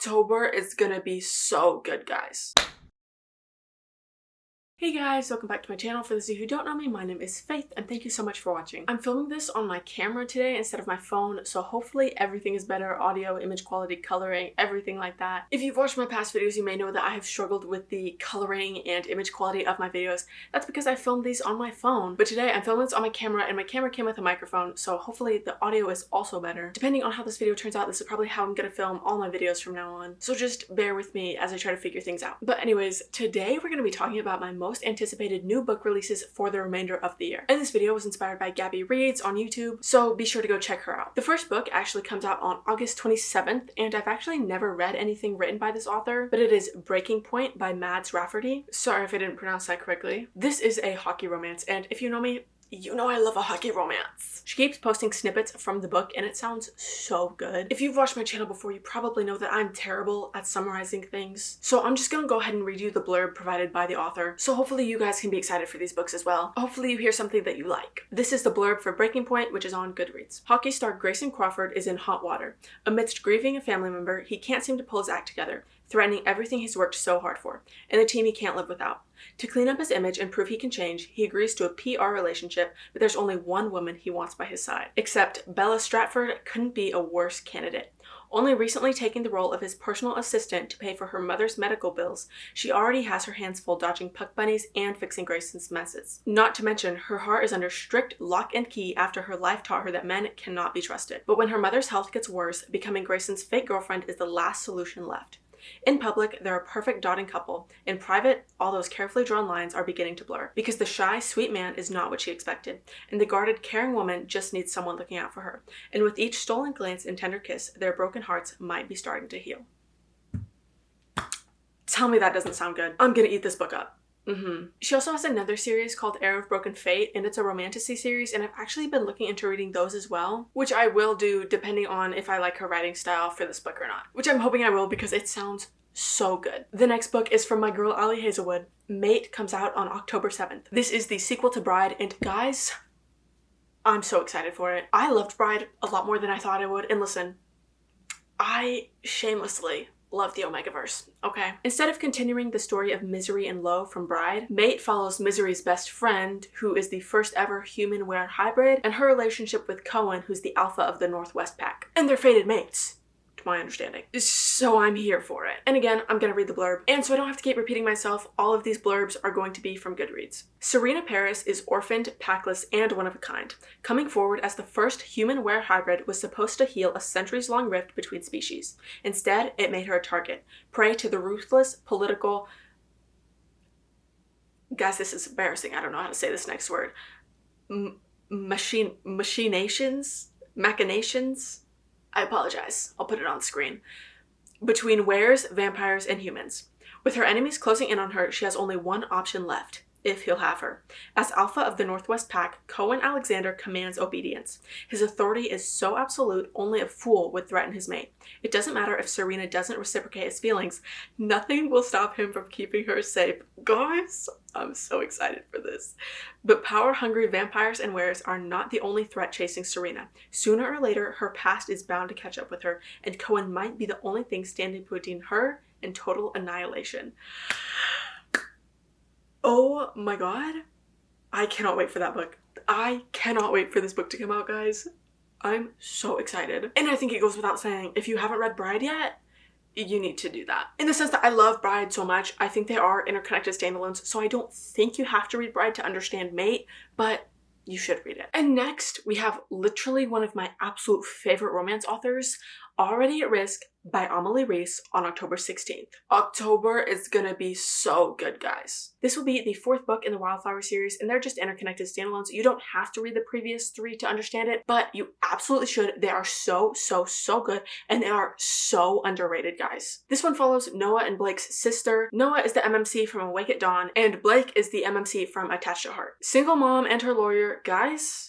October is gonna be so good, guys. Hey guys, welcome back to my channel. For those of you who don't know me, my name is Faith and thank you so much for watching. I'm filming this on my camera today instead of my phone, so hopefully everything is better, audio, image quality, coloring, everything like that. If you've watched my past videos, you may know that I have struggled with the coloring and image quality of my videos. That's because I filmed these on my phone, but today I'm filming this on my camera and my camera came with a microphone, so hopefully the audio is also better. Depending on how this video turns out, this is probably how I'm gonna film all my videos from now on, so just bear with me as I try to figure things out. But anyways, today we're gonna be talking about my most anticipated new book releases for the remainder of the year. And this video was inspired by Gabby Reads on YouTube, so be sure to go check her out. The first book actually comes out on August 27th, and I've actually never read anything written by this author, but it is Breaking Point by Mads Rafferty. Sorry if I didn't pronounce that correctly. This is a hockey romance, and if you know me, you know I love a hockey romance. She keeps posting snippets from the book and it sounds so good. If you've watched my channel before, you probably know that I'm terrible at summarizing things. So I'm just gonna go ahead and read you the blurb provided by the author. So hopefully you guys can be excited for these books as well. Hopefully you hear something that you like. This is the blurb for Breaking Point, which is on Goodreads. Hockey star Grayson Crawford is in hot water. Amidst grieving a family member, he can't seem to pull his act together, threatening everything he's worked so hard for, and the team he can't live without. To clean up his image and prove he can change, he agrees to a PR relationship, but there's only one woman he wants by his side. Except Bella Stratford couldn't be a worse candidate. Only recently taking the role of his personal assistant to pay for her mother's medical bills, she already has her hands full dodging puck bunnies and fixing Grayson's messes. Not to mention, her heart is under strict lock and key after her life taught her that men cannot be trusted. But when her mother's health gets worse, becoming Grayson's fake girlfriend is the last solution left. In public, they're a perfect dotting couple. In private, all those carefully drawn lines are beginning to blur, because the shy, sweet man is not what she expected, and the guarded, caring woman just needs someone looking out for her. And with each stolen glance and tender kiss, their broken hearts might be starting to heal. Tell me that doesn't sound good. I'm gonna eat this book up. She also has another series called Heir of Broken Fate, and it's a romantasy series, and I've actually been looking into reading those as well, which I will do depending on if I like her writing style for this book or not, which I'm hoping I will because it sounds so good. The next book is from my girl Ali Hazelwood. Mate comes out on October 7th. This is the sequel to Bride, and guys, I'm so excited for it. I loved Bride a lot more than I thought I would, and listen, I shamelessly love the Omegaverse, okay? Instead of continuing the story of Misery and Lo from Bride, Mate follows Misery's best friend, who is the first ever human-were hybrid, and her relationship with Cohen, who's the alpha of the Northwest Pack. And they're fated mates, to my understanding. So I'm here for it. And again, I'm gonna read the blurb. And so I don't have to keep repeating myself, all of these blurbs are going to be from Goodreads. Serena Paris is orphaned, packless, and one of a kind. Coming forward as the first human-were hybrid was supposed to heal a centuries-long rift between species. Instead, it made her a target, prey to the ruthless, political... Guys, this is embarrassing. I don't know how to say this next word. Machinations? I apologize. I'll put it on screen. Between wares, vampires, and humans. With her enemies closing in on her, she has only one option left, if he'll have her. As alpha of the Northwest Pack, Cohen Alexander commands obedience. His authority is so absolute, only a fool would threaten his mate. It doesn't matter if Serena doesn't reciprocate his feelings. Nothing will stop him from keeping her safe. Guys, I'm so excited for this. But power-hungry vampires and wares are not the only threat chasing Serena. Sooner or later, her past is bound to catch up with her, and Cohen might be the only thing standing between her and total annihilation. Oh my god. I cannot wait for that book. I cannot wait for this book to come out, guys. I'm so excited. And I think it goes without saying, if you haven't read Bride yet, you need to do that. In the sense that I love Bride so much, I think they are interconnected standalones, so I don't think you have to read Bride to understand Mate, but you should read it. And next, we have literally one of my absolute favorite romance authors, Already at Risk by Amelie Reese on October 16th. October is gonna be so good, guys. This will be the fourth book in the Wildflower series, and they're just interconnected standalones. You don't have to read the previous three to understand it, but you absolutely should. They are so good, and they are so underrated, guys. This one follows Noah and Blake's sister. Noah is the MMC from Awake at Dawn, and Blake is the MMC from Attached at Heart. Single mom and her lawyer, guys,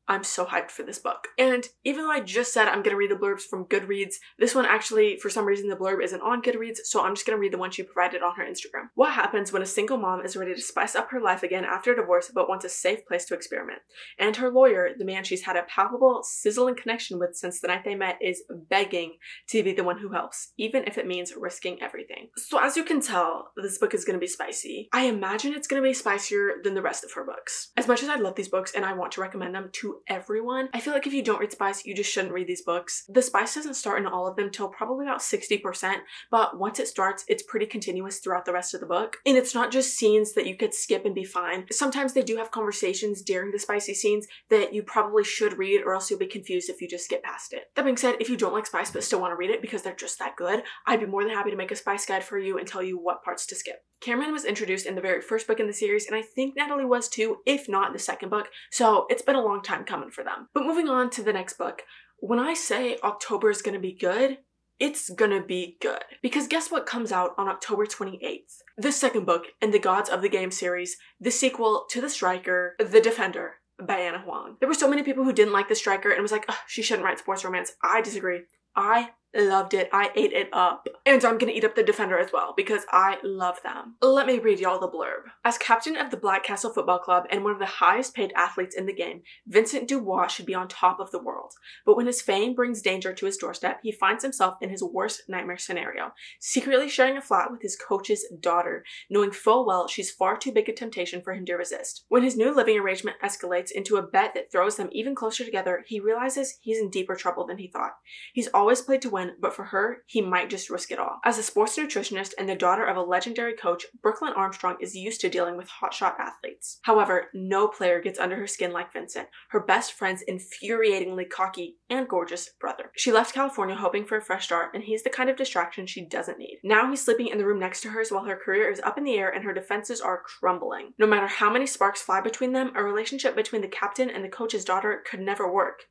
I'm so hyped for this book. And even though I just said I'm gonna read the blurbs from Goodreads, this one actually, for some reason, the blurb isn't on Goodreads, so I'm just gonna read the one she provided on her Instagram. What happens when a single mom is ready to spice up her life again after a divorce but wants a safe place to experiment? And her lawyer, the man she's had a palpable, sizzling connection with since the night they met, is begging to be the one who helps, even if it means risking everything. So as you can tell, this book is gonna be spicy. I imagine it's gonna be spicier than the rest of her books. As much as I love these books and I want to recommend them to everyone, I feel like if you don't read spice, you just shouldn't read these books. The spice doesn't start in all of them till probably about 60%, but once it starts, it's pretty continuous throughout the rest of the book. And it's not just scenes that you could skip and be fine. Sometimes they do have conversations during the spicy scenes that you probably should read, or else you'll be confused if you just skip past it. That being said, if you don't like spice but still want to read it because they're just that good, I'd be more than happy to make a spice guide for you and tell you what parts to skip. Cameron was introduced in the very first book in the series, and I think Natalie was too, if not the second book, so it's been a long time coming for them. But moving on to the next book, when I say October is gonna be good, it's gonna be good. Because guess what comes out on October 28th? The second book in the Gods of the Game series, the sequel to The Striker, The Defender by Anna Huang. There were so many people who didn't like The Striker and was like, she shouldn't write sports romance. I disagree. I loved it. I ate it up. And I'm gonna eat up The Defender as well because I love them. Let me read y'all the blurb. As captain of the Black Castle Football Club and one of the highest paid athletes in the game, Vincent Dubois should be on top of the world. But when his fame brings danger to his doorstep, he finds himself in his worst nightmare scenario, secretly sharing a flat with his coach's daughter, knowing full well she's far too big a temptation for him to resist. When his new living arrangement escalates into a bet that throws them even closer together, he realizes he's in deeper trouble than he thought. He's always played to win, but for her, he might just risk it all. As a sports nutritionist and the daughter of a legendary coach, Brooklyn Armstrong is used to dealing with hotshot athletes. However, no player gets under her skin like Vincent, her best friend's infuriatingly cocky and gorgeous brother. She left California hoping for a fresh start, and he's the kind of distraction she doesn't need. Now he's sleeping in the room next to hers while her career is up in the air and her defenses are crumbling. No matter how many sparks fly between them, a relationship between the captain and the coach's daughter could never work.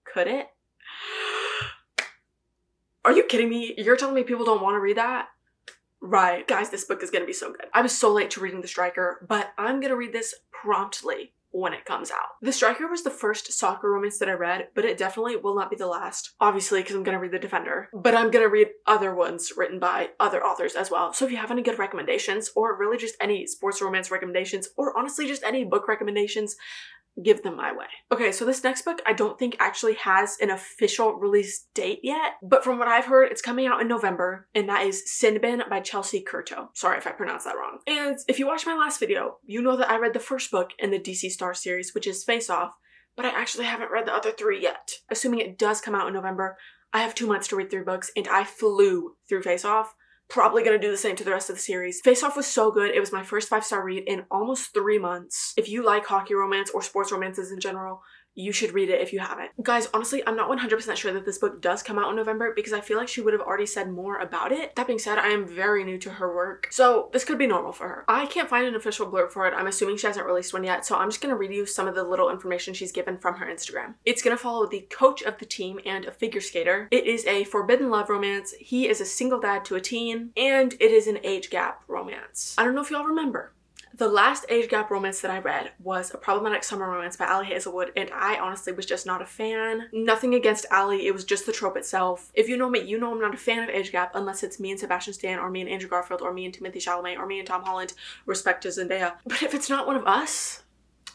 Could it? Are you kidding me? You're telling me people don't want to read that? Right. Guys, this book is going to be so good. I was so late to reading The Striker, but I'm going to read this promptly when it comes out. The Striker was the first soccer romance that I read, but it definitely will not be the last. Obviously, because I'm going to read The Defender, but I'm going to read other ones written by other authors as well. So if you have any good recommendations, or really just any sports romance recommendations, or honestly just any book recommendations, give them my way. Okay, so this next book I don't think actually has an official release date yet, but from what I've heard, it's coming out in November, and that is Sinbin by Chelsea Curto. Sorry if I pronounced that wrong. And if you watched my last video, you know that I read the first book in the DC Star series, which is Face Off, but I actually haven't read the other 3 yet. Assuming it does come out in November, I have 2 months to read 3 books, and I flew through Face Off. Probably gonna do the same to the rest of the series. Face Off was so good. It was my first 5-star read in almost 3 months. If you like hockey romance or sports romances in general, you should read it if you haven't. Guys, honestly, I'm not 100% sure that this book does come out in November because I feel like she would have already said more about it. That being said, I am very new to her work, so this could be normal for her. I can't find an official blurb for it. I'm assuming she hasn't released one yet, so I'm just gonna read you some of the little information she's given from her Instagram. It's gonna follow the coach of the team and a figure skater. It is a forbidden love romance. He is a single dad to a teen, and it is an age gap romance. I don't know if y'all remember, the last age gap romance that I read was A Problematic Summer Romance by Ali Hazelwood, and I honestly was just not a fan. Nothing against Ali, it was just the trope itself. If you know me, you know I'm not a fan of age gap unless it's me and Sebastian Stan, or me and Andrew Garfield, or me and Timothée Chalamet, or me and Tom Holland, respect to Zendaya. But if it's not one of us,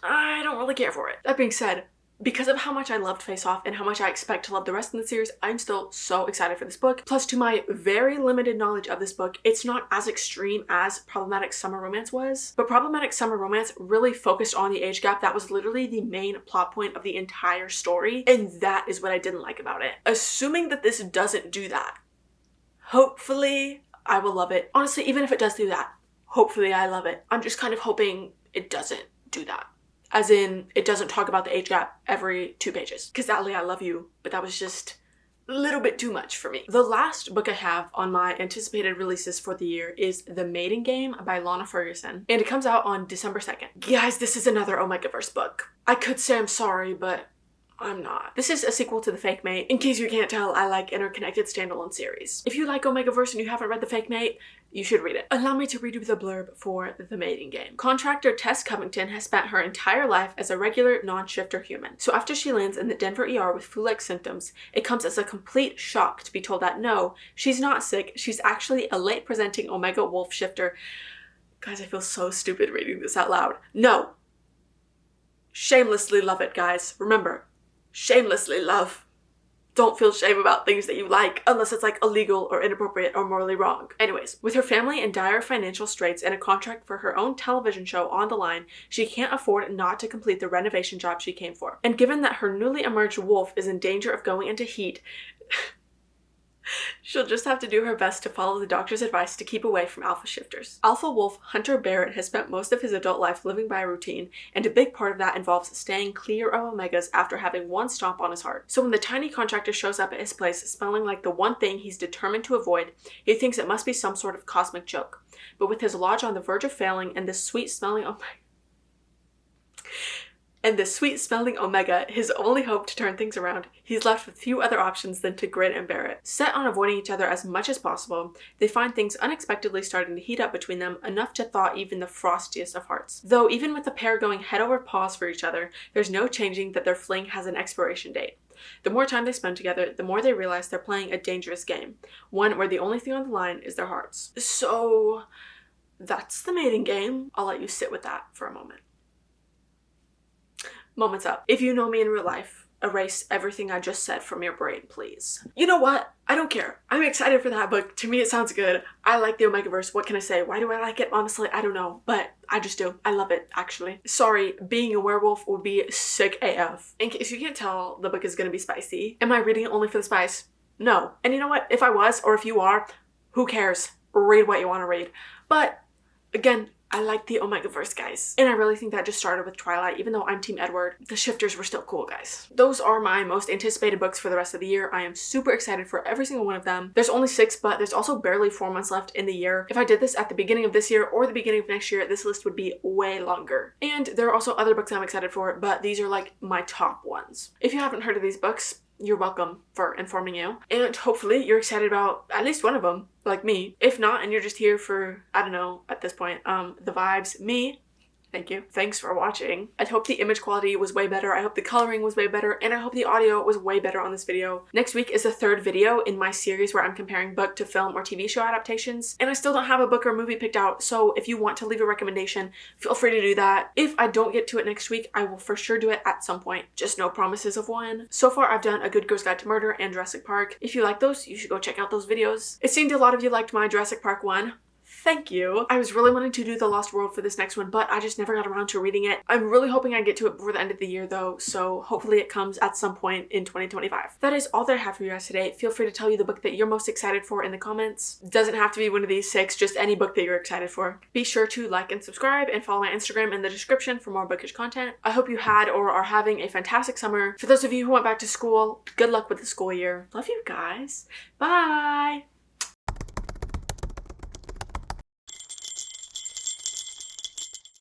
I don't really care for it. That being said, because of how much I loved Face Off and how much I expect to love the rest of the series, I'm still so excited for this book. Plus, to my very limited knowledge of this book, it's not as extreme as Problematic Summer Romance was, but Problematic Summer Romance really focused on the age gap. That was literally the main plot point of the entire story, and that is what I didn't like about it. Assuming that this doesn't do that, hopefully I will love it. Honestly, even if it does do that, hopefully I love it. I'm just kind of hoping it doesn't do that. As in, it doesn't talk about the age gap every 2 pages. Because Ali, I love you, but that was just a little bit too much for me. The last book I have on my anticipated releases for the year is The Maiden Game by Lana Ferguson, and it comes out on December 2nd. Guys, this is another Omegaverse book. I could say I'm sorry, but I'm not. This is a sequel to The Fake Mate. In case you can't tell, I like interconnected standalone series. If you like Omegaverse and you haven't read The Fake Mate, you should read it. Allow me to read you the blurb for The Mating Game. Contractor Tess Covington has spent her entire life as a regular non-shifter human. So after she lands in the Denver ER with flu-like symptoms, it comes as a complete shock to be told that no, she's not sick, she's actually a late-presenting Omega Wolf shifter. Guys, I feel so stupid reading this out loud. No. Shamelessly love it, guys. Remember, shamelessly love. Don't feel shame about things that you like unless it's like illegal or inappropriate or morally wrong. Anyways, with her family in dire financial straits and a contract for her own television show on the line, she can't afford not to complete the renovation job she came for. And given that her newly emerged wolf is in danger of going into heat, she'll just have to do her best to follow the doctor's advice to keep away from alpha shifters. Alpha wolf Hunter Barrett has spent most of his adult life living by a routine, and a big part of that involves staying clear of omegas after having one stomp on his heart. So when the tiny contractor shows up at his place smelling like the one thing he's determined to avoid, he thinks it must be some sort of cosmic joke. But with his lodge on the verge of failing and this sweet-smelling Omega, his only hope to turn things around, he's left with few other options than to grin and bear it. Set on avoiding each other as much as possible, they find things unexpectedly starting to heat up between them, enough to thaw even the frostiest of hearts. Though even with the pair going head over paws for each other, there's no changing that their fling has an expiration date. The more time they spend together, the more they realize they're playing a dangerous game, one where the only thing on the line is their hearts. So that's The Mating Game. I'll let you sit with that for a moment. Moment's up. If you know me in real life, erase everything I just said from your brain, please. You know what? I don't care. I'm excited for that book. To me, it sounds good. I like the Omegaverse. What can I say? Why do I like it? Honestly, I don't know. But I just do. I love it, actually. Sorry, being a werewolf would be sick AF. In case you can't tell, the book is gonna be spicy. Am I reading it only for the spice? No. And you know what? If I was, or if you are, who cares? Read what you want to read. But, again, I like the Omegaverse, guys. And I really think that just started with Twilight. Even though I'm Team Edward, the shifters were still cool, guys. Those are my most anticipated books for the rest of the year. I am super excited for every single one of them. There's only 6, but there's also barely 4 months left in the year. If I did this at the beginning of this year or the beginning of next year, this list would be way longer. And there are also other books I'm excited for, but these are like my top ones. If you haven't heard of these books, you're welcome for informing you. And hopefully you're excited about at least one of them, like me. If not, and you're just here for, I don't know, at this point, the vibes, me, thank you. Thanks for watching. I hope the image quality was way better. I hope the coloring was way better. And I hope the audio was way better on this video. Next week is the 3rd video in my series where I'm comparing book to film or TV show adaptations. And I still don't have a book or movie picked out. So if you want to leave a recommendation, feel free to do that. If I don't get to it next week, I will for sure do it at some point. Just no promises of when. So far, I've done A Good Girl's Guide to Murder and Jurassic Park. If you like those, you should go check out those videos. It seemed a lot of you liked my Jurassic Park one. Thank you. I was really wanting to do The Lost World for this next one, but I just never got around to reading it. I'm really hoping I get to it before the end of the year though, so hopefully it comes at some point in 2025. That is all that I have for you guys today. Feel free to tell you the book that you're most excited for in the comments. Doesn't have to be one of these 6, just any book that you're excited for. Be sure to like and subscribe and follow my Instagram in the description for more bookish content. I hope you had or are having a fantastic summer. For those of you who went back to school, good luck with the school year. Love you guys. Bye!